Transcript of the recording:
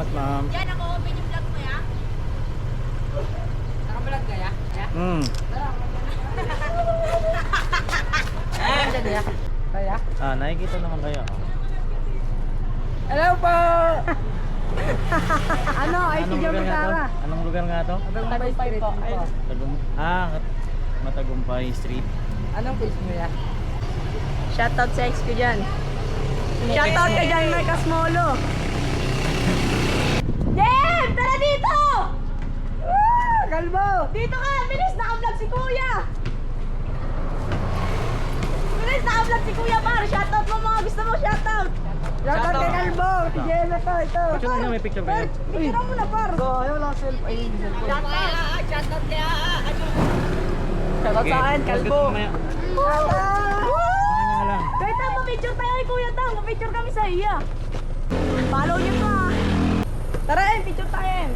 Salamat, ma'am. Yan, ako open yung vlog mo, ya? Naka-vlog ka, ya? Hmm. Kaya? Nakikita naman kayo. Hello po! Ano? Ay, si Joe Magara. Anong lugar nga to? Tagumpay Street po. Matagumpay Street. Anong face mo yan? Shoutout sa ex ko dyan. Shoutout ka dyan, Mike Asmolo. Jem! Tara dito! Kalbo! Dito ka! Bilis! Naka-vlog si Kuya! Bilis! Naka-vlog si Kuya, par! Shoutout mo mga gusto mo! Shoutout! Shoutout kay Kalbo! Si Jenna to, ito. Picture nyo, may picture kayo. Picture mo na, par! So, ayaw lang cellphone. Ay, cellphone. Shoutout kaya! Shoutout sa akin, Kalbo. Shoutout! Baka nga lang. Wait lang, ma-picture tayo kay Kuya Tang! Ma-picture kami sa iya! Follow nyo to, ha! Tara, picture tayo!